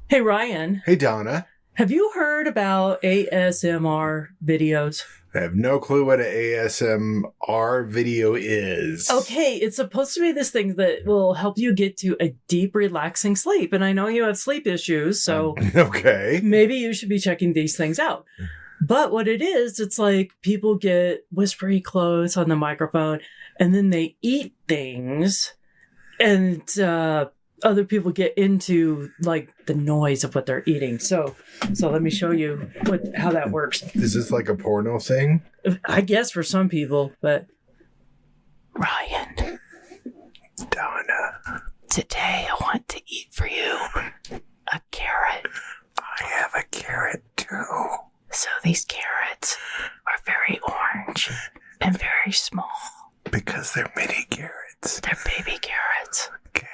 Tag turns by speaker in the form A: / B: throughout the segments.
A: Hey, Ryan.
B: Hey, Donna.
A: Have you heard about ASMR videos?
B: I have no clue what an ASMR video is.
A: Okay, it's supposed to be this thing that will help you get to a deep, relaxing sleep. And I know you have sleep issues, so
B: Okay.
A: maybe you should be checking these things out. But what it is, it's like people get whispery close on the microphone, and then they eat things, and other people get into like the noise of what they're eating. So let me show you how that works.
B: Is this like a porno thing?
A: I guess for some people, but Ryan,
B: Donna,
A: today I want to eat for you a carrot.
B: I have a carrot too.
A: So these carrots are very orange and very small.
B: Because they're mini carrots.
A: They're baby carrots.
B: Okay.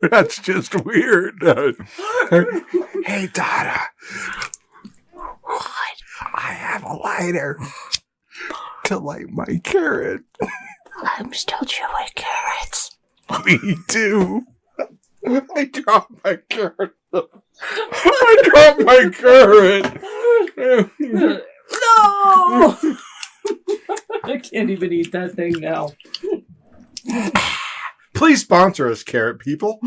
B: That's just weird. Hey, Donna.
A: What?
B: I have a lighter to light my carrot.
A: I'm still chewing carrots.
B: Me too. I dropped my carrot. I dropped my carrot.
A: No! I can't even eat that thing now.
B: Please sponsor us, carrot people.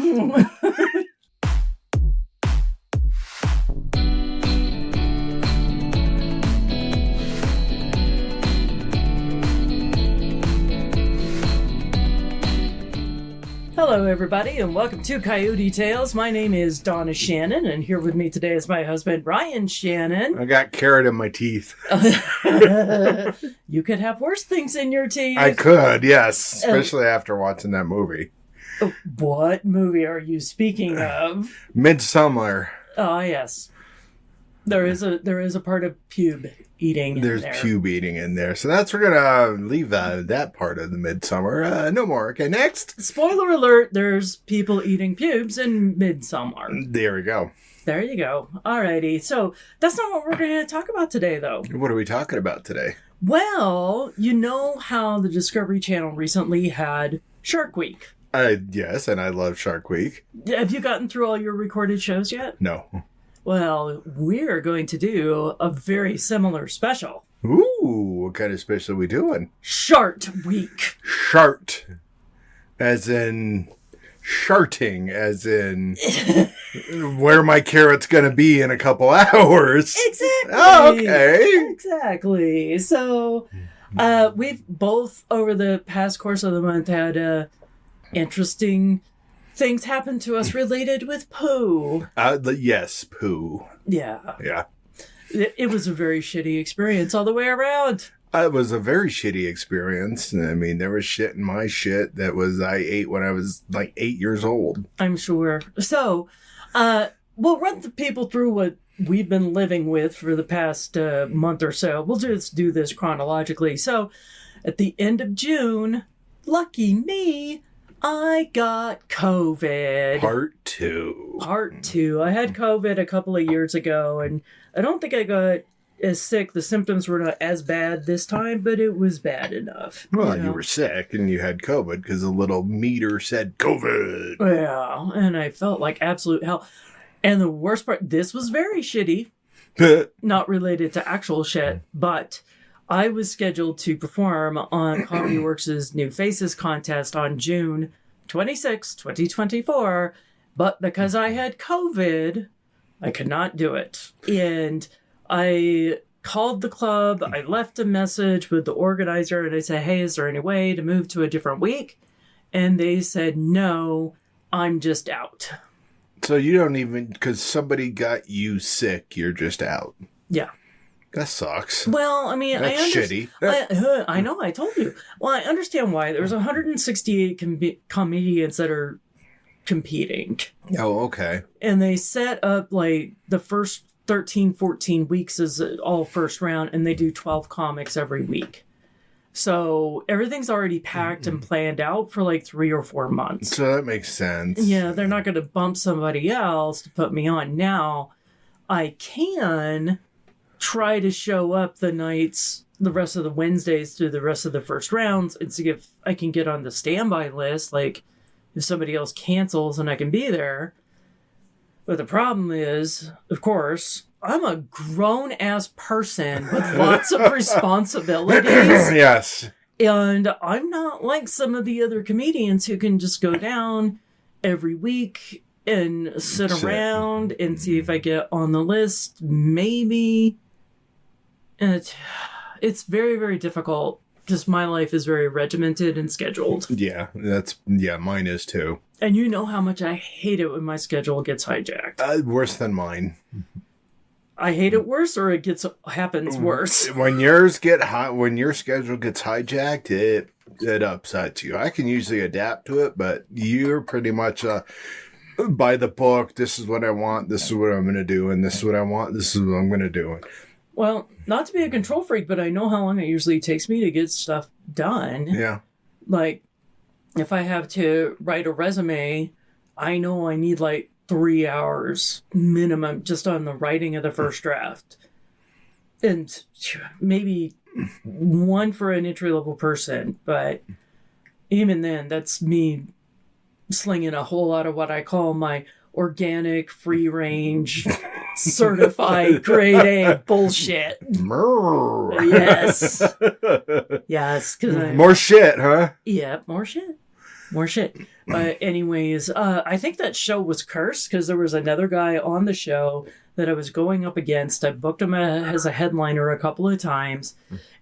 A: Hello, everybody, and welcome to Coyote Tales. My name is Donna Shannon, and here with me today is my husband, Ryan Shannon.
B: I got carrot in my teeth.
A: You could have worse things in your teeth.
B: I could, yes. Especially after watching that movie.
A: What movie are you speaking of?
B: Midsummer.
A: Oh, yes. There is a part of pube eating
B: There's
A: in there.
B: pube eating in there. So we're going to leave that part of the Midsummer. No more. Okay, next.
A: Spoiler alert, there's people eating pubes in Midsummer.
B: There we go.
A: There you go. Alrighty. So that's not what we're going to talk about today, though.
B: What are we talking about today?
A: Well, you know how the Discovery Channel recently had Shark Week.
B: Yes, and I love Shark Week.
A: Have you gotten through all your recorded shows yet?
B: No.
A: Well, we're going to do a very similar special.
B: Ooh, what kind of special are we doing?
A: Shart Week.
B: Shart. As in sharting, as in where my carrot's going to be in a couple hours.
A: Exactly.
B: Oh, okay.
A: Exactly. So, we've both, over the past course of the month, had interesting things happen to us related with poo.
B: Yes, poo.
A: Yeah.
B: Yeah.
A: It was a very shitty experience all the way around.
B: It was a very shitty experience. I mean, there was shit in my shit that I ate when I was like 8 years old.
A: I'm sure. So, we'll run the people through what we've been living with for the past month or so. We'll just do this chronologically. So, at the end of June, lucky me, I got COVID.
B: Part 2.
A: Part 2. I had COVID a couple of years ago, and I don't think I got as sick. The symptoms were not as bad this time, but it was bad enough.
B: Well, you were sick and you had COVID because a little meter said COVID.
A: Yeah, and I felt like absolute hell. And the worst part, this was very shitty. Not related to actual shit, but I was scheduled to perform on Comedy Works' New Faces contest on June 26, 2024, but because I had COVID, I could not do it. And I called the club, I left a message with the organizer, and I said, hey, is there any way to move to a different week? And they said, no, I'm just out.
B: So you don't even, because somebody got you sick, you're just out.
A: Yeah.
B: That sucks.
A: Well, I mean,
B: That's shitty.
A: I know, I told you. Well, I understand why. There's 168 comedians that are competing.
B: Oh, okay.
A: And they set up, like, the first 13, 14 weeks is all first round, and they do 12 comics every week. So everything's already packed and planned out for, like, 3 or 4 months.
B: So that makes sense.
A: Yeah, they're not going to bump somebody else to put me on. Now, I can try to show up the nights the rest of the Wednesdays through the rest of the first rounds and see if I can get on the standby list. Like, if somebody else cancels and I can be there. But the problem is, of course, I'm a grown-ass person with lots of responsibilities.
B: Yes.
A: And I'm not like some of the other comedians who can just go down every week and sit around and see if I get on the list. Maybe. And it's very, very difficult. Just my life is very regimented and scheduled.
B: Yeah, mine is too.
A: And you know how much I hate it when my schedule gets hijacked.
B: Worse than mine.
A: I hate it worse, or it happens worse.
B: When yours when your schedule gets hijacked, it upsets you. I can usually adapt to it, but you're pretty much by the book. This is what I want. This is what I'm going to do, and this is what I want. This is what I'm going to do.
A: Well, not to be a control freak, but I know how long it usually takes me to get stuff done.
B: Yeah.
A: Like, if I have to write a resume, I know I need like 3 hours minimum just on the writing of the first draft. And maybe one for an entry-level person. But even then, that's me slinging a whole lot of what I call my organic, free-range, certified grade A bullshit. Yes. Yes.
B: More shit, huh?
A: Yeah, more shit. More shit. But anyways, I think that show was cursed because there was another guy on the show that I was going up against. I booked him as a headliner a couple of times.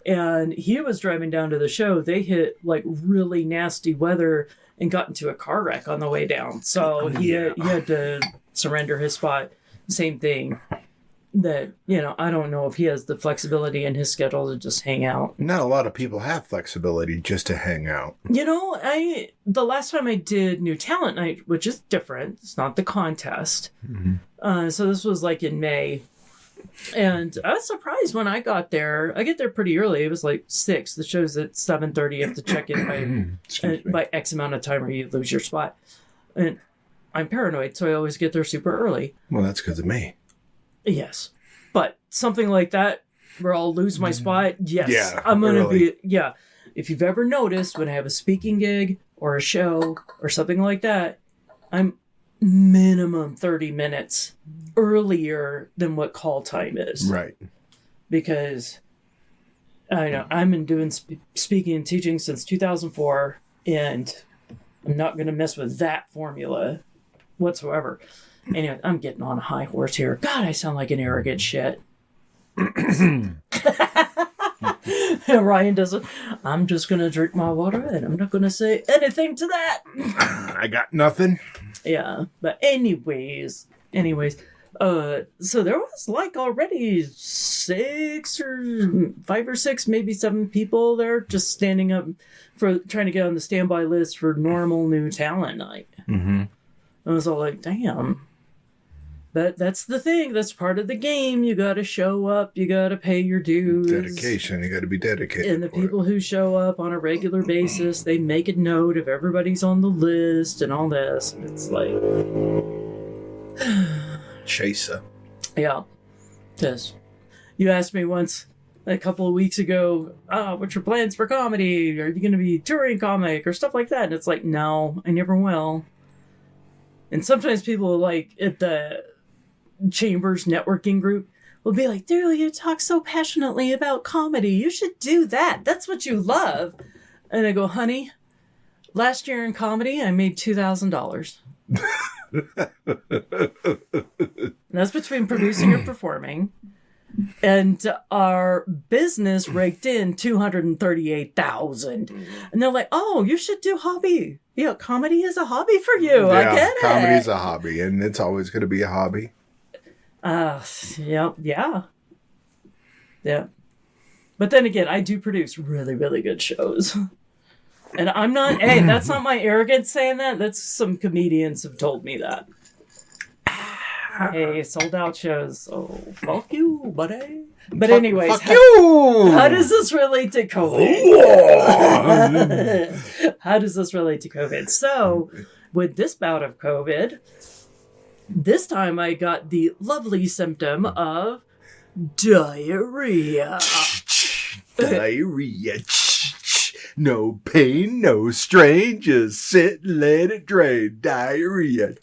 A: And he was driving down to the show. They hit like really nasty weather and got into a car wreck on the way down. So he had to surrender his spot. Same thing. That, I don't know if he has the flexibility in his schedule to just hang out.
B: Not a lot of people have flexibility just to hang out.
A: The last time I did New Talent Night, which is different. It's not the contest. Mm-hmm. So this was like in May. And I was surprised when I got there. I get there pretty early. It was like 6. The show's at 7:30. You have to check in by X amount of time or you lose your spot. And I'm paranoid, so I always get there super early.
B: Well, that's because of me.
A: Yes. But something like that where I'll lose my spot, yes.
B: Yeah,
A: I'm going to be, If you've ever noticed when I have a speaking gig or a show or something like that, I'm minimum 30 minutes earlier than what call time is.
B: Right.
A: Because I know I've been doing speaking and teaching since 2004, and I'm not going to mess with that formula whatsoever. Anyway, I'm getting on a high horse here. God, I sound like an arrogant shit. Ryan doesn't. I'm just going to drink my water and I'm not going to say anything to that.
B: I got nothing.
A: Yeah. But anyways. So there was like already 5 or 6, maybe 7 people there just standing up for trying to get on the standby list for normal New Talent Night.
B: Mm-hmm.
A: I was all like, damn. But that's the thing. That's part of the game. You got to show up. You got to pay your dues.
B: Dedication. You got to be dedicated.
A: And the people who show up on a regular basis, they make a note if everybody's on the list and all this. And it's like...
B: Chaser.
A: Yeah. Because you asked me once, a couple of weeks ago, what's your plans for comedy? Are you going to be touring comic or stuff like that? And it's like, no, I never will. And sometimes people like at the Chambers networking group will be like, dude, you talk so passionately about comedy. You should do that. That's what you love. And I go, honey, last year in comedy, I made $2,000. That's between producing or performing. And our business raked in $238,000. And they're like, oh, you should do hobby. Yeah, comedy is a hobby for you. I get it.
B: Comedy's a hobby, and it's always going to be a hobby.
A: Yeah. But then again, I do produce really, really good shows. And I'm not, hey, that's not my arrogance saying that. That's some comedians have told me that. Hey, sold out shows. So fuck you, buddy. But anyways,
B: fuck you.
A: How does this relate to COVID? How does this relate to COVID? So, with this bout of COVID, this time I got the lovely symptom of diarrhea.
B: Diarrhea. No pain, no strain. Just sit and let it drain. Diarrhea.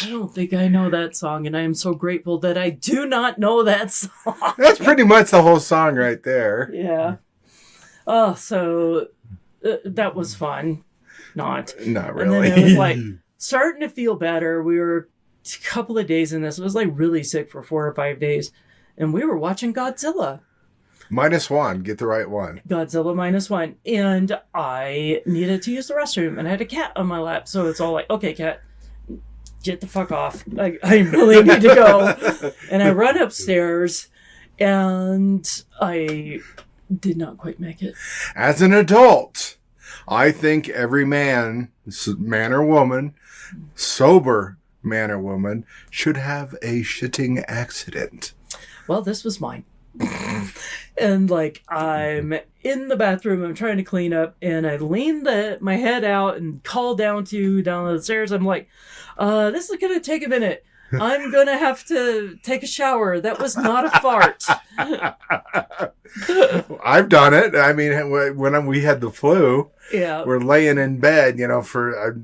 A: I don't think I know that song, and I am so grateful that I do not know that song.
B: That's pretty much the whole song right there.
A: Yeah. Oh, so that was fun. Not
B: really.
A: And then I was like starting to feel better. We were a couple of days in this. I was like really sick for 4 or 5 days, and we were watching Godzilla.
B: -1. Get the right one.
A: Godzilla -1. And I needed to use the restroom, and I had a cat on my lap. So it's all like, okay, cat, get the fuck off. I really need to go. And I run upstairs, and I did not quite make it.
B: As an adult, I think every man or woman, sober man or woman, should have a shitting accident.
A: Well, this was mine. And like I'm in the bathroom, I'm trying to clean up, and I lean my head out and call down the stairs. I'm like, this is gonna take a minute. I'm gonna have to take a shower. That was not a fart.
B: I've done it. I mean, when we had the flu,
A: yeah,
B: we're laying in bed, for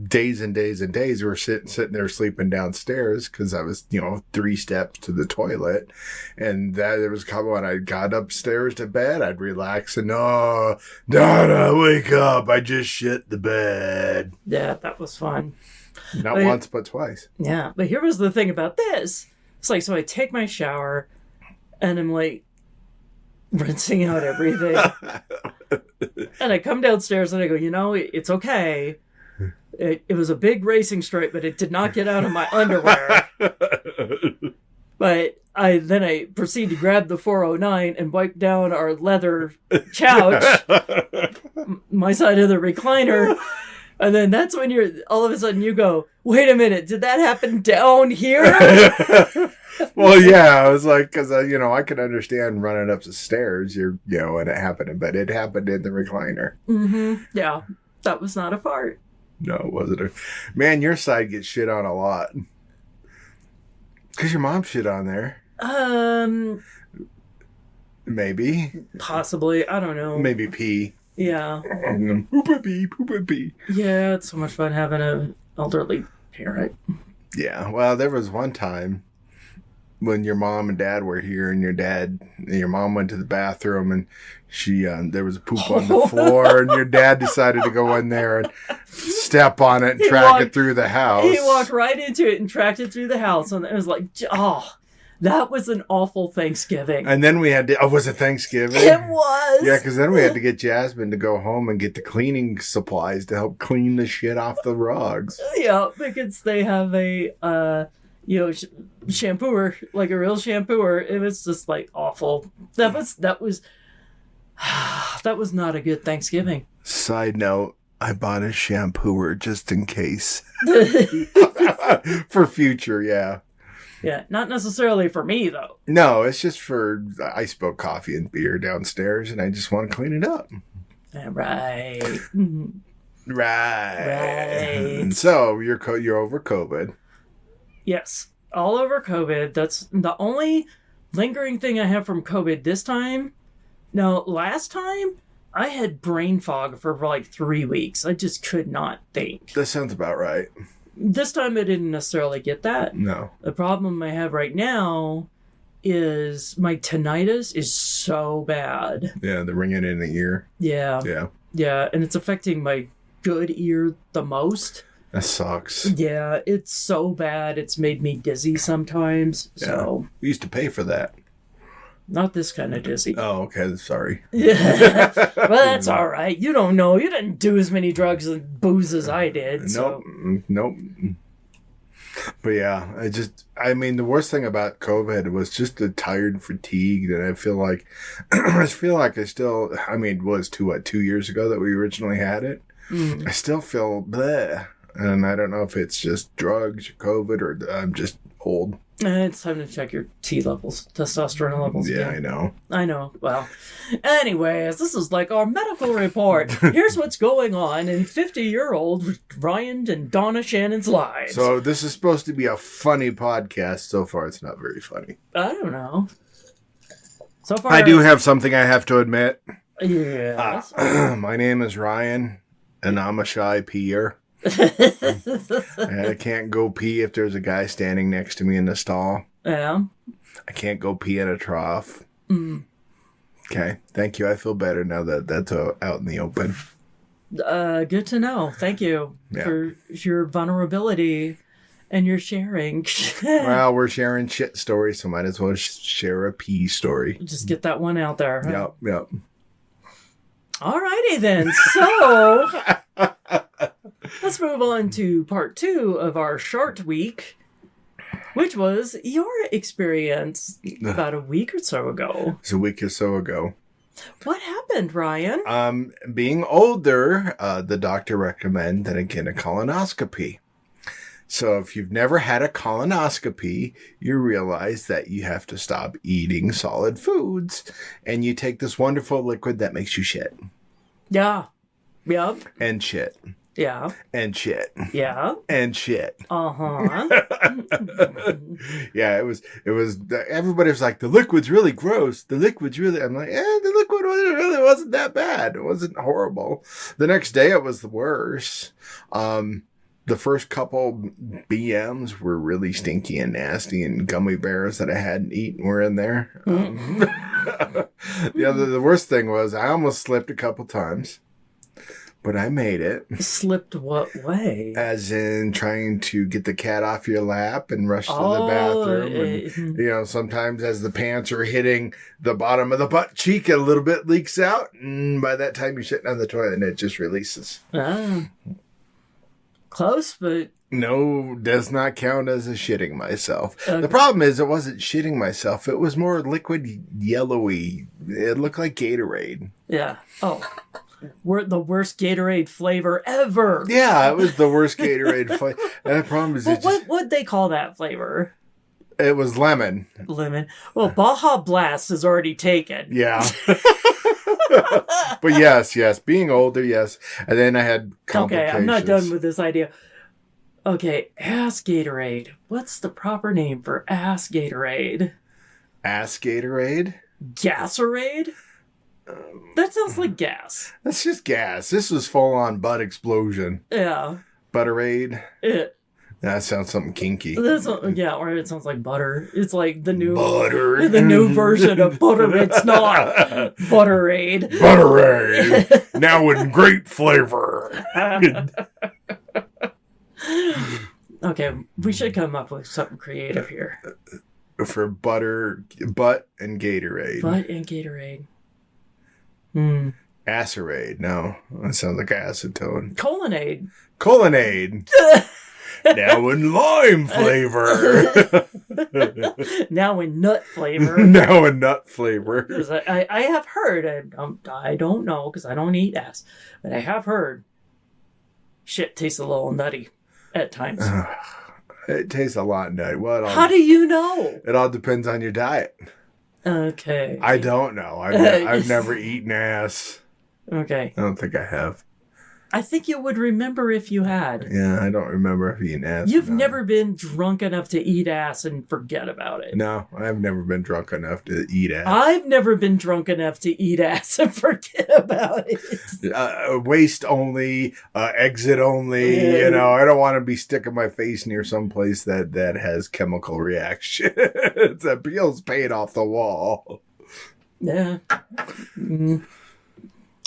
B: days and days and days. We're sitting there sleeping downstairs because I was 3 steps to the toilet, and there was a couple. When I got upstairs to bed, I'd relax and Donna, wake up! I just shit the bed.
A: Yeah, that was fun.
B: Not once, but twice.
A: Yeah, but here was the thing about this. It's like, so I take my shower, and I'm like rinsing out everything. And I come downstairs and I go, it's okay. It was a big racing stripe, but it did not get out of my underwear. But I proceed to grab the 409 and wipe down our leather couch, my side of the recliner. And then that's when all of a sudden you go, wait a minute, did that happen down here?
B: Well, yeah, I was like, because, I could understand running up the stairs, and it happened, but it happened in the recliner.
A: Mm-hmm. Yeah, that was not a fart.
B: No, it wasn't. Man, your side gets shit on a lot. Because your mom shit on there. Maybe.
A: Possibly, I don't know.
B: Maybe pee.
A: Yeah.
B: Poopa pee.
A: Yeah, it's so much fun having an elderly parent.
B: Yeah, well, there was one time when your mom and dad were here, and your mom went to the bathroom, and there was a poop on the floor, and your dad decided to go in there and step on it and track it through the house.
A: He walked right into it and tracked it through the house, and it was like, that was an awful Thanksgiving.
B: And then we had to... Oh, was it Thanksgiving?
A: It was.
B: Yeah, because then we had to get Jasmine to go home and get the cleaning supplies to help clean the shit off the rugs.
A: Yeah, because they have a, shampooer, like a real shampooer. It was just like awful. That was not a good Thanksgiving.
B: Side note, I bought a shampooer just in case. For future, yeah.
A: Yeah, not necessarily for me, though.
B: No, it's just for... I spill coffee and beer downstairs, and I just want to clean it up.
A: Right.
B: Right. And so, you're over COVID.
A: Yes, all over COVID. That's the only lingering thing I have from COVID this time. Now, last time, I had brain fog for like 3 weeks. I just could not think.
B: That sounds about right.
A: This time I didn't necessarily get that.
B: No.
A: The problem I have right now is my tinnitus is so bad.
B: Yeah, the ringing in the ear.
A: Yeah.
B: Yeah.
A: Yeah, and it's affecting my good ear the most.
B: That sucks.
A: Yeah, it's so bad. It's made me dizzy sometimes. Yeah. So
B: we used to pay for that.
A: Not this kind of dizzy.
B: Oh, okay. Sorry.
A: Yeah. Well, that's all right. You don't know. You didn't do as many drugs and booze as I did.
B: Nope. But yeah, the worst thing about COVID was just the tired fatigue that I feel like, it was 2 years ago that we originally had it. I still feel bleh. And I don't know if it's just drugs or COVID or I'm just old.
A: It's time to check your T levels, testosterone levels.
B: Yeah,
A: again. I know. Well, anyways, this is like our medical report. Here's what's going on in 50-year-old Ryan and Donna Shannon's lives.
B: So this is supposed to be a funny podcast. So far, it's not very funny.
A: I don't know. So far,
B: I do have something I have to admit.
A: Yes.
B: My name is Ryan, and I'm a shy peer. I can't go pee if there's a guy standing next to me in the stall.
A: Yeah.
B: I can't go pee in a trough.
A: Mm.
B: Okay, thank you. I feel better now that that's out in the open.
A: Good to know. Thank you for your vulnerability and your sharing.
B: Well, we're sharing shit stories, so might as well share a pee story.
A: Just get that one out there. Huh?
B: Yep.
A: Alrighty then. So let's move on to part 2 of our Shart week, which was your experience about a week or so ago.
B: It's a week or so ago.
A: What happened, Ryan?
B: Being older, the doctor recommended that I get a colonoscopy. So if you've never had a colonoscopy, you realize that you have to stop eating solid foods, and you take this wonderful liquid that makes you shit.
A: Yeah. Yep.
B: And shit.
A: Yeah.
B: And shit.
A: Yeah.
B: And shit.
A: Uh-huh.
B: Yeah, it was, everybody was like, the liquid's really gross. The liquid's really, I'm like, the liquid really wasn't that bad. It wasn't horrible. The next day it was the worst. The first couple BMs were really stinky and nasty, and gummy bears that I hadn't eaten were in there. The worst thing was I almost slipped a couple times. But I made it.
A: Slipped what way?
B: As in trying to get the cat off your lap and rush to the bathroom. And, sometimes as the pants are hitting the bottom of the butt cheek, a little bit leaks out. And by that time you're sitting on the toilet and it just releases.
A: Close, but...
B: No, does not count as a shitting myself.
A: Okay.
B: The problem is it wasn't shitting myself. It was more liquid yellowy. It looked like Gatorade.
A: Yeah. Oh. We're the worst Gatorade flavor ever.
B: Yeah, it was the worst Gatorade flavor. And the problem is,
A: what'd they call that flavor?
B: It was lemon.
A: Lemon. Well, Baja Blast is already taken.
B: Yeah. But yes, being older, yes. And then I had complications.
A: Okay, I'm not done with this idea. Okay, ass Gatorade. What's the proper name for ass Gatorade?
B: Ass Gatorade?
A: Gasorade? That sounds like gas.
B: That's just gas. This was full-on butt explosion.
A: Yeah.
B: Butterade? That sounds something kinky.
A: Or it sounds like butter. It's like the new
B: butter.
A: The new version of butter. It's not Butterade.
B: Butterade. Now in grape flavor.
A: Okay, we should come up with something creative here.
B: For butt and Gatorade.
A: Butt and Gatorade.
B: Acerade. No, that sounds like acetone.
A: Colonnade.
B: Now in lime flavor.
A: Now in nut flavor.
B: Because
A: I have heard, I don't know because I don't eat ass, but I have heard shit tastes a little nutty at times.
B: It tastes a lot nutty.
A: How do you know?
B: It all depends on your diet.
A: Okay.
B: I don't know. I've never eaten ass.
A: Okay.
B: I don't think I have.
A: I think you would remember if you had.
B: Yeah, I don't remember if eating ass.
A: You've never been drunk enough to eat ass and forget about it.
B: No, I've never been drunk enough to eat ass.
A: I've never been drunk enough to eat ass and forget about it.
B: Waste only, exit only.
A: Yeah.
B: I don't want to be sticking my face near some place that has chemical reaction. The bill's paid off the wall.
A: Yeah.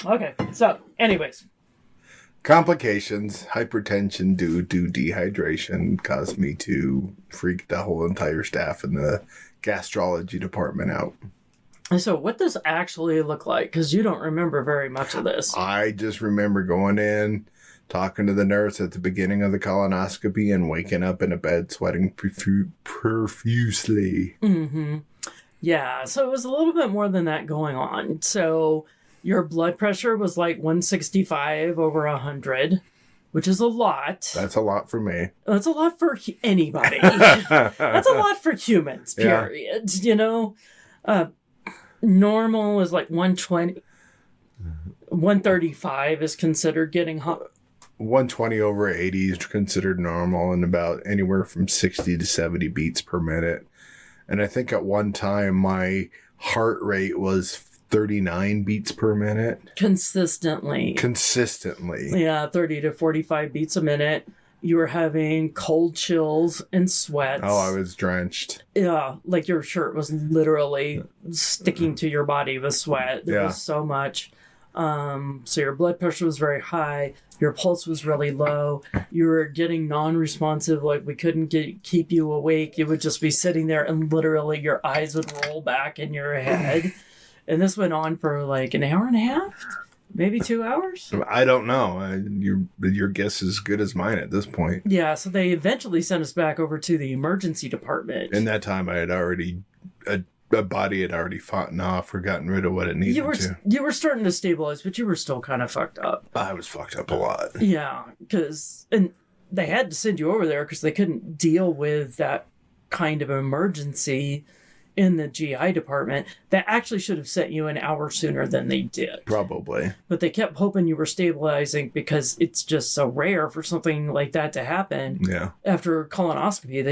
A: Okay, so anyways.
B: Complications, hypertension due to dehydration caused me to freak the whole entire staff in the gastrology department out.
A: So what does actually look like? Because you don't remember very much of this.
B: I just remember going in, talking to the nurse at the beginning of the colonoscopy, and waking up in a bed sweating profusely.
A: Mm-hmm. Yeah, so it was a little bit more than that going on. So your blood pressure was like 165 over 100, which is a lot.
B: That's a lot for me.
A: That's a lot for anybody. That's a lot for humans, period. Yeah. Normal is like 120. 135 is considered getting hot.
B: 120 over 80 is considered normal, and about anywhere from 60 to 70 beats per minute. And I think at one time my heart rate was 39 beats per minute.
A: Consistently. Yeah, 30 to 45 beats a minute. You were having cold chills and sweats.
B: Oh, I was drenched.
A: Yeah, like your shirt was literally sticking to your body with sweat. There was so much. So your blood pressure was very high. Your pulse was really low. You were getting non-responsive. Like we couldn't keep you awake. You would just be sitting there and literally your eyes would roll back in your head. And this went on for like an hour and a half, maybe 2 hours.
B: I don't know. Your guess is as good as mine at this point.
A: Yeah, so they eventually sent us back over to the emergency department.
B: In that time, I had already, a body had already fought off or gotten rid of what it needed to.
A: You were starting to stabilize, but you were still kind of fucked up.
B: I was fucked up a lot.
A: Yeah, and they had to send you over there because they couldn't deal with that kind of emergency in the GI department. That actually should have sent you an hour sooner than they did.
B: Probably.
A: But they kept hoping you were stabilizing because it's just so rare for something like that to happen.
B: Yeah.
A: After colonoscopy,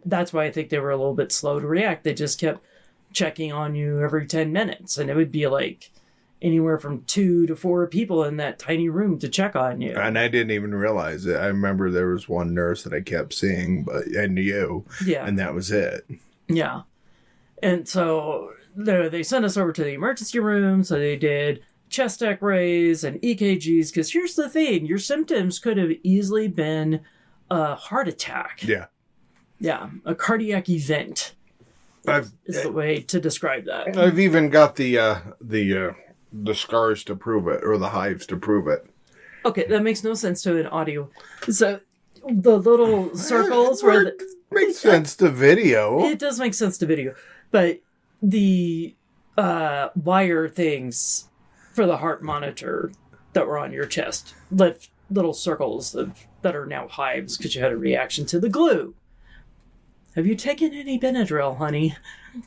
A: that's why I think they were a little bit slow to react. They just kept checking on you every 10 minutes. And it would be like anywhere from 2 to 4 people in that tiny room to check on you.
B: And I didn't even realize it. I remember there was one nurse that I kept seeing, and you. Yeah. And that was it.
A: Yeah. And so they sent us over to the emergency room. So they did chest x-rays and EKGs. Because here's the thing. Your symptoms could have easily been a heart attack.
B: Yeah.
A: Yeah. A cardiac event is the way to describe that.
B: I've even got the scars to prove it, or the hives to prove it.
A: Okay, that makes no sense to an audio. So the little circles where
B: makes sense to video.
A: It does make sense to video, but the wire things for the heart monitor that were on your chest left little circles that are now hives because you had a reaction to the glue. Have you taken any Benadryl, honey?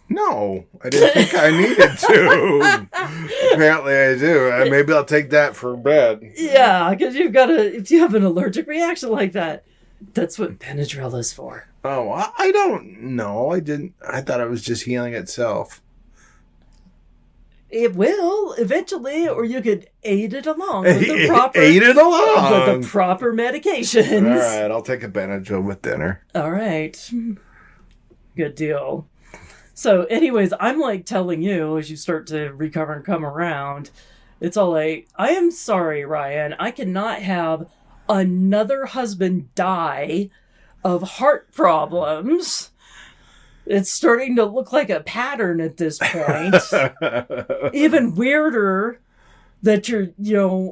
B: No, I didn't think I needed to. Apparently I do. Maybe I'll take that for bed.
A: Yeah, because if you have an allergic reaction like that, that's what Benadryl is for.
B: Oh, I don't know. I thought it was just healing itself.
A: It will eventually, or you could aid it along with the proper medications.
B: All right, I'll take a Benadryl with dinner.
A: All right. Good deal. So anyways, I'm like telling you as you start to recover and come around, it's all like, I am sorry, Ryan. I cannot have another husband die of heart problems. It's starting to look like a pattern at this point. Even weirder that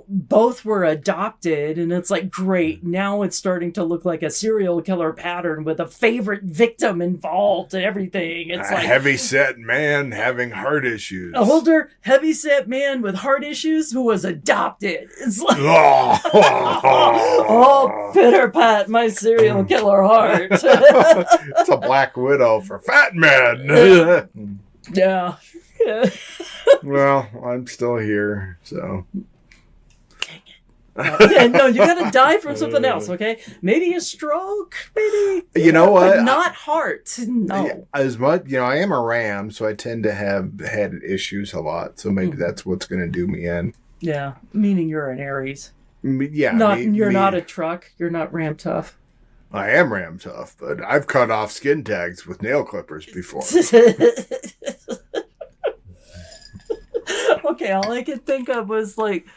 A: both were adopted, and it's like, great, now it's starting to look like a serial killer pattern with a favorite victim involved and everything. It's like
B: heavy-set man having heart issues.
A: A older, heavy-set man with heart issues who was adopted. It's like, oh, pitter pat, my serial killer heart.
B: It's a black widow for fat men.
A: Yeah.
B: Well, I'm still here, so.
A: No, you gotta die from something else, okay? Maybe a stroke, maybe.
B: You know what?
A: But not heart. No.
B: As much, I am a ram, so I tend to have had issues a lot. So maybe that's what's going to do me in.
A: Yeah, meaning you're an Aries.
B: Yeah.
A: You're not a truck. You're not ram tough.
B: I am ram tough, but I've cut off skin tags with nail clippers before.
A: Okay, all I could think of was like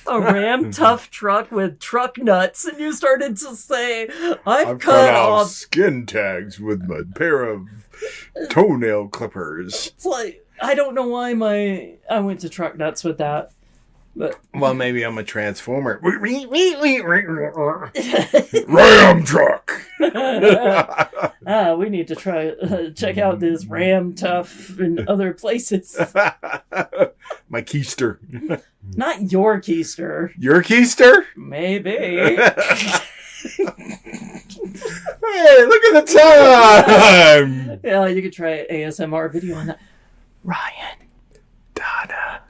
A: a ram tough truck with truck nuts, and you started to say, I've cut off
B: skin tags with my pair of toenail clippers.
A: It's like, I don't know why I went to truck nuts with that. But
B: well, maybe I'm a transformer. Ram truck.
A: We need to try check out this Ram Tough in other places.
B: My keister.
A: Not your keister.
B: Your keister?
A: Maybe.
B: Hey, look at the time.
A: Yeah, you could try an ASMR video on that. Ryan,
B: Donna,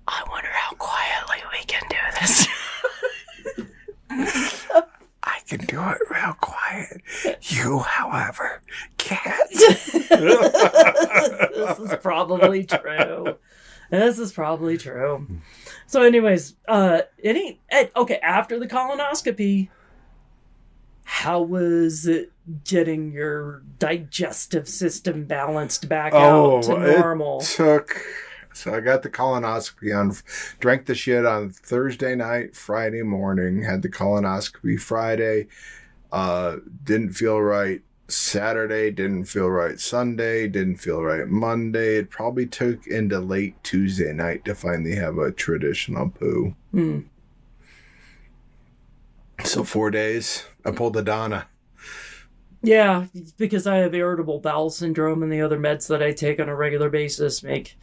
A: I wonder how quietly we can do this.
B: I can do it real quiet. You, however, can't.
A: This is probably true. This is probably true. So anyways, okay, after the colonoscopy, how was it getting your digestive system balanced back out to normal?
B: So I got the colonoscopy drank the shit on Thursday night, Friday morning, had the colonoscopy Friday, didn't feel right Saturday, didn't feel right Sunday, didn't feel right Monday. It probably took into late Tuesday night to finally have a traditional poo. So 4 days, I pulled a Donna.
A: Yeah, because I have irritable bowel syndrome and the other meds that I take on a regular basis make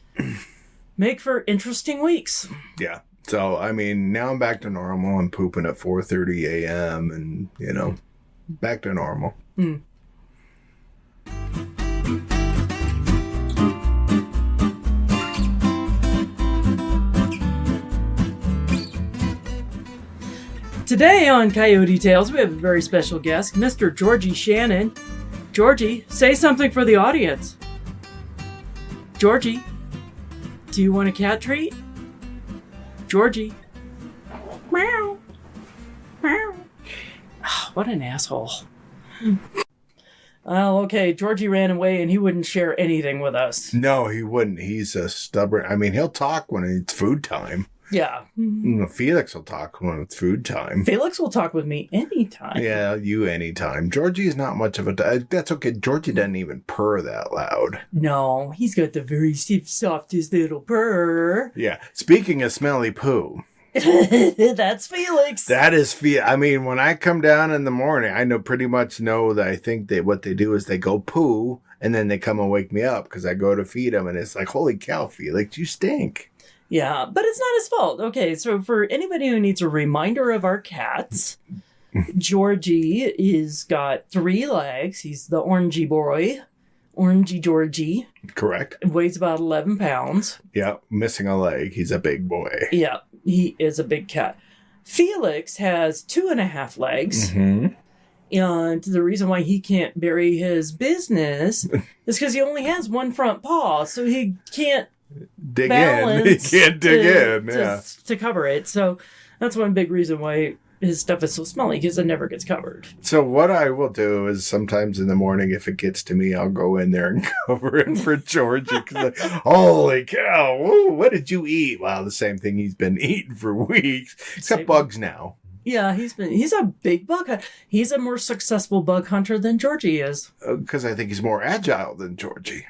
A: for interesting weeks.
B: Yeah. So, I mean, now I'm back to normal. I'm pooping at 4:30 a.m. and, back to normal.
A: Today on Coyote Tales, we have a very special guest, Mr. Georgie Shannon. Georgie, say something for the audience. Georgie, do you want a cat treat? Georgie. Meow. Meow. Oh, what an asshole. Well, okay, Georgie ran away and he wouldn't share anything with us.
B: No, he wouldn't. He's a stubborn... I mean, he'll talk when it's food time.
A: Yeah.
B: Felix will talk when it's food time.
A: Felix will talk with me anytime.
B: Yeah, you anytime. Georgie is not much of a... That's okay. Georgie doesn't even purr that loud.
A: No, he's got the very softest little purr.
B: Yeah. Speaking of smelly poo...
A: That's Felix.
B: That is I mean, when I come down in the morning, I pretty much know that I think what they do is they go poo and then they come and wake me up because I go to feed them and it's like, holy cow, Felix, you stink.
A: Yeah, but it's not his fault. Okay, so for anybody who needs a reminder of our cats, Georgie is got 3 legs. He's the orangey boy. Orangey Georgie.
B: Correct.
A: Weighs about 11 pounds.
B: Yeah, missing a leg. He's a big boy.
A: Yeah, he is a big cat. Felix has 2.5 legs. Mm-hmm. And the reason why he can't bury his business is because he only has 1 front paw. So he can't
B: dig in. He can't dig in. Yeah.
A: To cover it. So that's one big reason why his stuff is so smelly, because it never gets covered.
B: So what I will do is sometimes in the morning, if it gets to me, I'll go in there and cover it for Georgie. Like, holy cow, woo, what did you eat? Well, the same thing he's been eating for weeks. Except bugs now.
A: Yeah, he's a big bug hunter. He's a more successful bug hunter than Georgie is.
B: Because I think he's more agile than Georgie.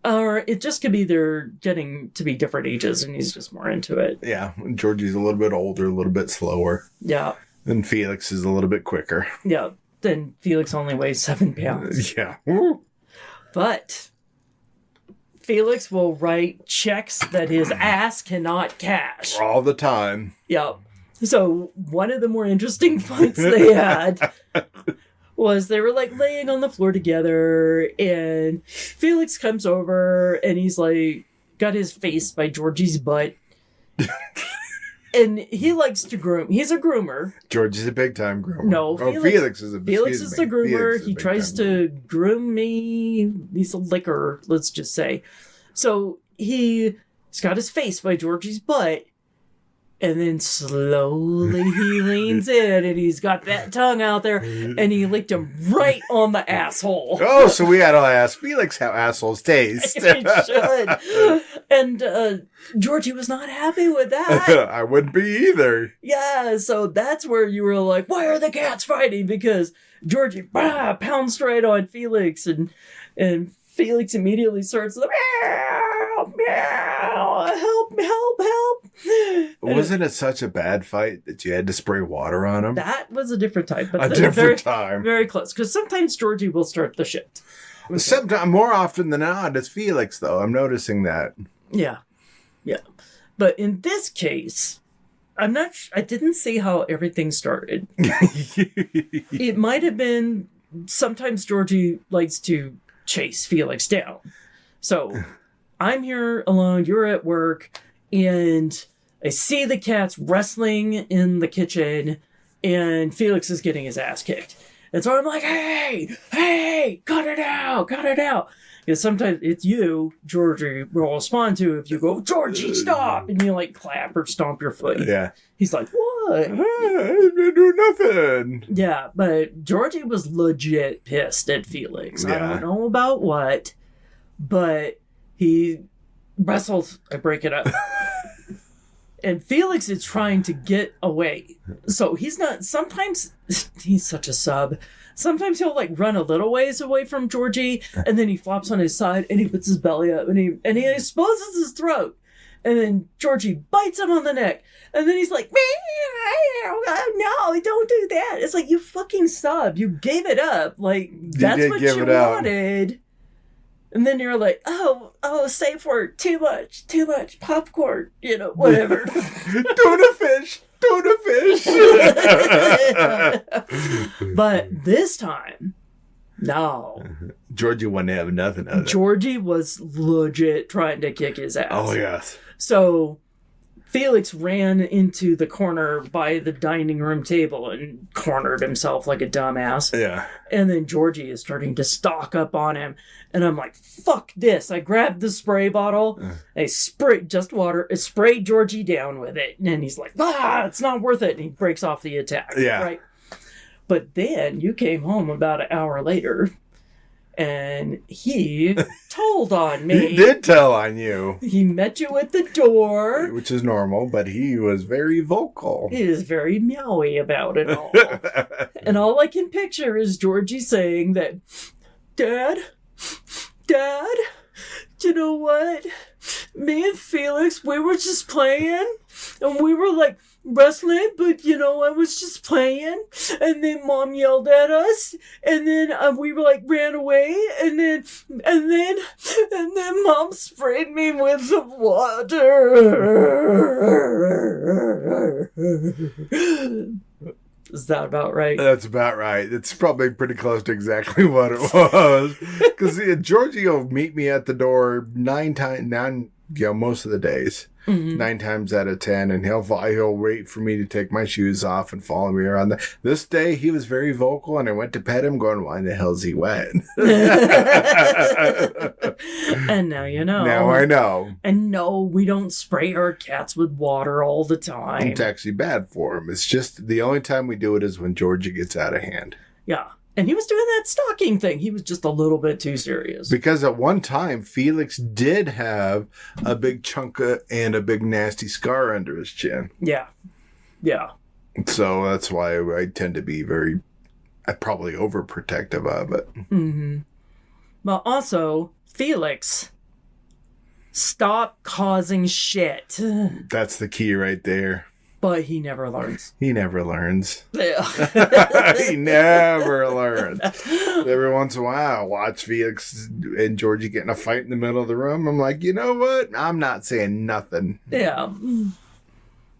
A: Or it just could be they're getting to be different ages and he's just more into it.
B: Yeah, Georgie's a little bit older, a little bit slower.
A: Yeah.
B: And Felix is a little bit quicker.
A: Yeah. Then Felix only weighs 7 pounds.
B: Yeah. Woo.
A: But Felix will write checks that his ass cannot cash.
B: All the time.
A: Yeah. So one of the more interesting fights they had was they were like laying on the floor together and Felix comes over and he's like got his face by Georgie's butt. And he likes to groom. He's a groomer.
B: Georgie's a big time groomer.
A: No,
B: Felix is a
A: groomer. He tries to groom me. He's a licker, let's just say. So he's got his face by Georgie's butt. And then slowly he leans in and he's got that tongue out there and he licked him right on the asshole.
B: Oh, so we had to ask Felix how assholes taste.
A: We should. And Georgie was not happy with that.
B: I wouldn't be either.
A: Yeah, so that's where you were like, why are the cats fighting? Because Georgie pounds straight on Felix and Felix immediately starts meow, meow, help.
B: Wasn't it such a bad fight that you had to spray water on him?
A: That was a different time. But
B: time.
A: Very close. Because sometimes Georgie will start the shit.
B: Sometimes, more often than not, it's Felix, though. I'm noticing that.
A: Yeah. But in this case, I didn't see how everything started. It might have been sometimes Georgie likes to chase Felix down. So I'm here alone, you're at work, and I see the cats wrestling in the kitchen, and Felix is getting his ass kicked. And so I'm like, hey, cut it out. Because sometimes it's you, Georgie, will respond to if you go, Georgie, stop! And you like clap or stomp your foot.
B: Yeah.
A: He's like, what?
B: I didn't do nothing.
A: Yeah, but Georgie was legit pissed at Felix.
B: Yeah.
A: I don't know about what, but he wrestles. I break it up. And Felix is trying to get away. So he's not, sometimes, he's such a sub. Sometimes he'll like run a little ways away from Georgie, and then he flops on his side, and he puts his belly up, and he exposes his throat. And then Georgie bites him on the neck. And then he's like, no, don't do that. It's like, you fucking sub. You gave it up. Like, that's what you wanted. And then you're like, oh, safe word, too much popcorn, whatever.
B: Tuna fish.
A: But this time, no.
B: Georgie wouldn't have nothing of it.
A: Georgie was legit trying to kick his ass.
B: Oh, yes.
A: So Felix ran into the corner by the dining room table and cornered himself like a dumbass.
B: Yeah.
A: And then Georgie is starting to stalk up on him. And I'm like, fuck this. I grabbed the spray bottle. I sprayed just water. I sprayed Georgie down with it. And he's like, it's not worth it. And he breaks off the attack.
B: Yeah.
A: Right. But then you came home about an hour later. And he told on me.
B: He did tell on you.
A: He met you at the door.
B: Which is normal, but he was very vocal.
A: He is very meowy about it all. And all I can picture is Georgie saying that, Dad, you know what? Me and Felix, we were just playing. And we were like wrestling, but I was just playing. And then Mom yelled at us. And then we were like ran away. And then Mom sprayed me with the water. Is that about right?
B: That's about right. It's probably pretty close to exactly what it was. Because Georgie will meet me at the door most of the days. Mm-hmm. 9 times out of 10, and he'll wait for me to take my shoes off and follow me around. This day, he was very vocal, and I went to pet him, going, "Why in the hell's he wet?"
A: And now you know.
B: Now I know.
A: And no, we don't spray our cats with water all the time.
B: It's actually bad for him. It's just the only time we do it is when Georgie gets out of hand.
A: Yeah. And he was doing that stalking thing. He was just a little bit too serious.
B: Because at one time, Felix did have a big chunk and a big nasty scar under his chin.
A: Yeah. Yeah.
B: So that's why I tend to be probably overprotective of it.
A: Mm-hmm. But also, Felix, stop causing shit.
B: That's the key right there.
A: But he never learns.
B: He never learns.
A: Yeah.
B: He never learns. Every once in a while, I watch Felix and Georgie get in a fight in the middle of the room. I'm like, you know what? I'm not saying nothing.
A: Yeah.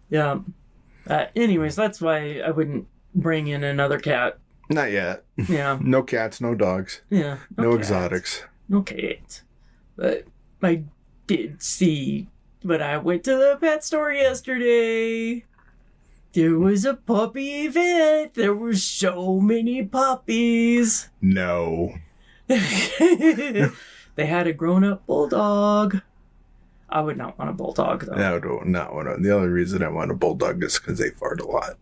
A: Yeah. Anyways, that's why I wouldn't bring in another cat.
B: Not yet.
A: Yeah.
B: No cats, no dogs.
A: Yeah.
B: No exotics.
A: No cats. But I did see when I went to the pet store yesterday. There was a puppy event. There were so many puppies.
B: No.
A: They had a grown-up bulldog. I would not want a bulldog, though.
B: No, not want to. The only reason I want a bulldog is because they fart a lot.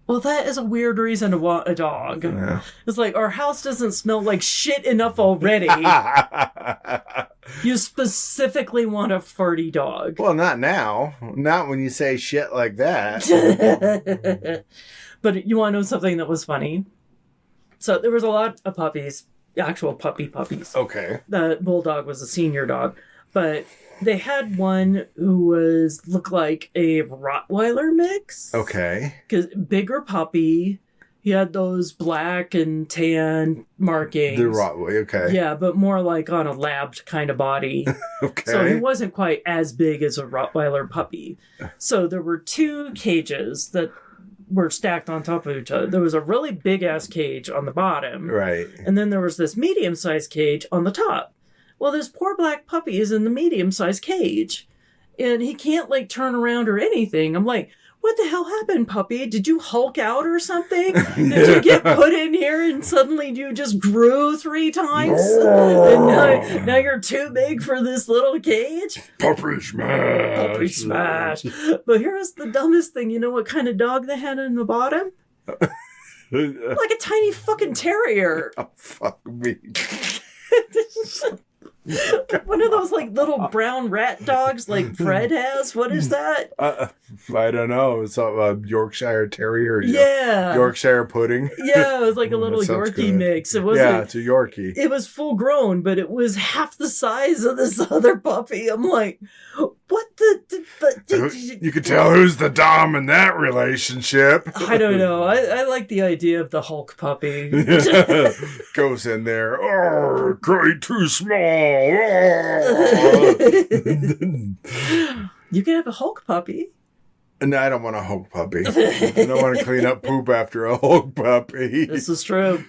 A: Well, that is a weird reason to want a dog.
B: Yeah.
A: It's like, our house doesn't smell like shit enough already. You specifically want a farty dog.
B: Well, not now. Not when you say shit like that.
A: But you want to know something that was funny? So there was a lot of puppies, actual puppies.
B: Okay.
A: The bulldog was a senior dog. But they had one who looked like a Rottweiler mix.
B: Okay.
A: Because bigger puppy. He had those black and tan markings.
B: The Rottweiler, okay.
A: Yeah, but more like on a labbed kind of body.
B: Okay.
A: So he wasn't quite as big as a Rottweiler puppy. So there were 2 cages that were stacked on top of each other. There was a really big-ass cage on the bottom.
B: Right.
A: And then there was this medium-sized cage on the top. Well, this poor black puppy is in the medium-sized cage. And he can't, turn around or anything. I'm like, what the hell happened, puppy? Did you Hulk out or something? Did you get put in here and suddenly you just grew 3 times? And now you're too big for this little cage?
B: Puppy smash.
A: Puppy smash. But here's the dumbest thing. You know what kind of dog they had in the bottom? Like a tiny fucking terrier.
B: Oh, fuck me.
A: One of those like little brown rat dogs like Fred has. What is that?
B: I don't know. It's a Yorkshire Terrier.
A: Yeah.
B: Yorkshire pudding.
A: Yeah, it was like a little Yorkie
B: good.
A: mix. It wasn't.
B: Yeah, it's a Yorkie.
A: It was full grown, but it was half the size of this other puppy. I'm like, what
B: You could tell who's the dom in that relationship.
A: I don't know. I like the idea of the Hulk puppy.
B: Goes in there. Oh, great, too small.
A: You can have a Hulk puppy.
B: No, I don't want a Hulk puppy. I don't want to clean up poop after a Hulk puppy.
A: This is true.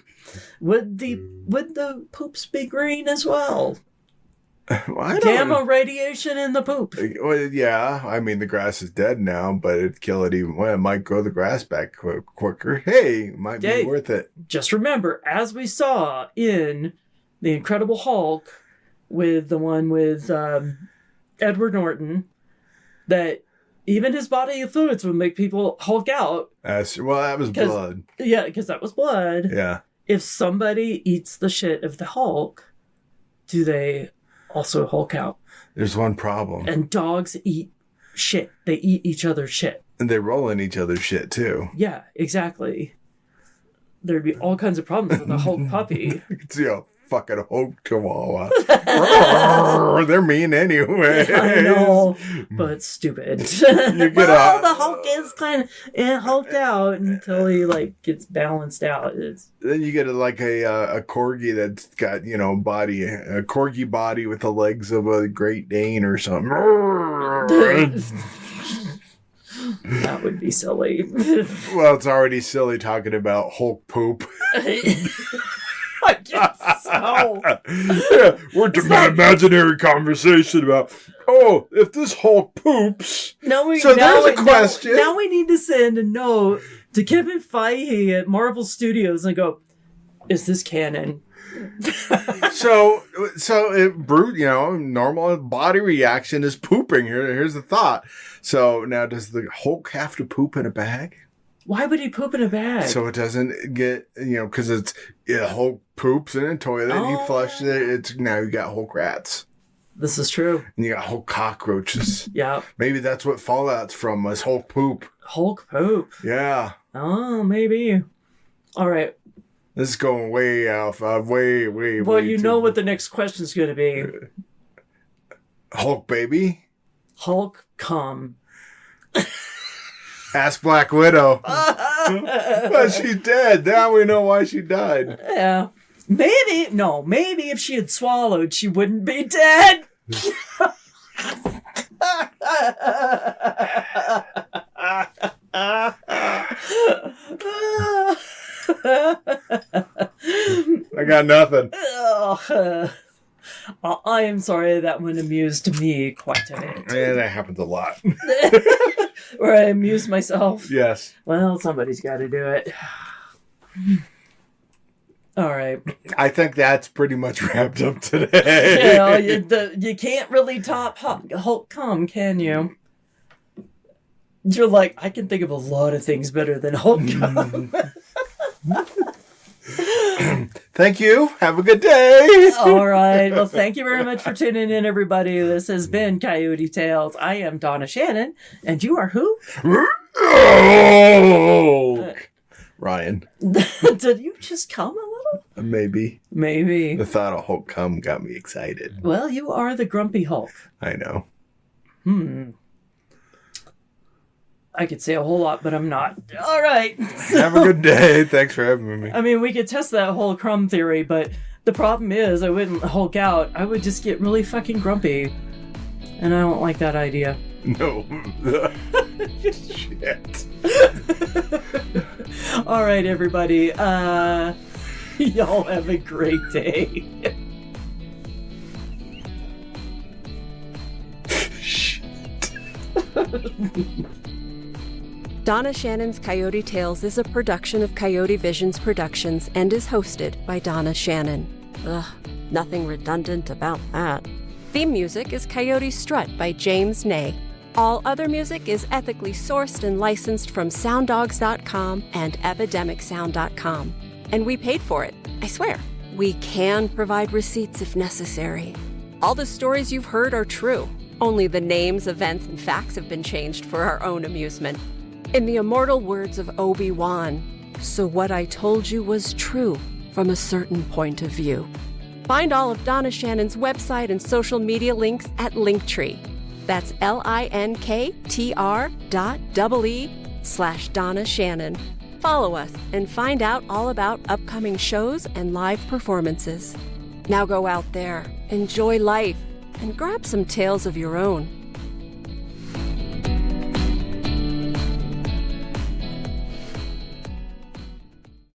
A: Would the poops be green as well?
B: Well,
A: Gamma radiation in the poop.
B: Well, yeah, I mean the grass is dead now, but it'd kill it even when it might grow the grass back quicker. Hey, might be worth it.
A: Just remember, as we saw in The Incredible Hulk, with the one with Edward Norton, that even his bodily fluids would make people Hulk out.
B: Well, that was blood.
A: Yeah, because that was blood.
B: Yeah.
A: If somebody eats the shit of the Hulk, do they also Hulk out?
B: There's one problem.
A: And dogs eat shit. They eat each other's shit.
B: And they roll in each other's shit, too.
A: Yeah, exactly. There'd be all kinds of problems with a Hulk puppy.
B: You can see a fucking Hulk chihuahua. They're mean anyway.
A: I know, but stupid. The Hulk is kind of hulked out until he like gets balanced out.
B: Then you get a corgi that's got a corgi body with the legs of a Great Dane or something.
A: That would be silly.
B: Well, it's already silly talking about Hulk poop.
A: I guess so.
B: Yeah, we're having an imaginary conversation about, if this Hulk poops. There's a question.
A: Now we need to send a note to Kevin Feige at Marvel Studios and go, is this canon?
B: So normal body reaction is pooping. Here's the thought. So now does the Hulk have to poop in a bag?
A: Why would he poop in a bag?
B: So it doesn't get, because Hulk poops in a toilet, he flushes it. Now you got Hulk rats.
A: This is true.
B: And you got Hulk cockroaches.
A: Yeah.
B: Maybe that's what Fallout's from, was Hulk poop.
A: Hulk poop.
B: Yeah.
A: Oh, maybe. All right.
B: This is going way off. Way.
A: Well, you know what the next question's going to be.
B: Hulk baby?
A: Hulk cum.
B: Ask Black Widow. But she's dead. Now we know why she died.
A: Yeah. Maybe if she had swallowed, she wouldn't be dead.
B: I got nothing.
A: I am sorry, that one amused me quite a bit.
B: Yeah, that happens a lot.
A: Where I amuse myself.
B: Yes.
A: Well, somebody's got to do it. All right.
B: I think that's pretty much wrapped up today.
A: You can't really top Hulk cum, can you? You're like, I can think of a lot of things better than Hulk cum.
B: Thank you. Have a good day.
A: All right. Well, thank you very much for tuning in, everybody. This has been Coyote Tales. I am Donna Shannon. And you are who?
B: Ryan.
A: Did you just come a little?
B: Maybe.
A: Maybe.
B: The thought of Hulk cum got me excited.
A: Well, you are the grumpy Hulk.
B: I know.
A: I could say a whole lot, but I'm not. All right.
B: Have a good day. Thanks for having me.
A: I mean, we could test that whole crumb theory, but the problem is I wouldn't Hulk out. I would just get really fucking grumpy. And I don't like that idea.
B: No. Shit.
A: All right, everybody. Y'all have a great day. Shit.
C: Donna Shannon's Coyote Tales is a production of Coyote Visions Productions and is hosted by Donna Shannon. Ugh, nothing redundant about that. Theme music is Coyote Strut by James Ney. All other music is ethically sourced and licensed from sounddogs.com and epidemicsound.com. And we paid for it, I swear. We can provide receipts if necessary. All the stories you've heard are true. Only the names, events, and facts have been changed for our own amusement. In the immortal words of Obi-Wan, so what I told you was true from a certain point of view. Find all of Donna Shannon's website and social media links at Linktree. That's linktr.ee/Donna Shannon. Follow us and find out all about upcoming shows and live performances. Now go out there, enjoy life, and grab some tales of your own.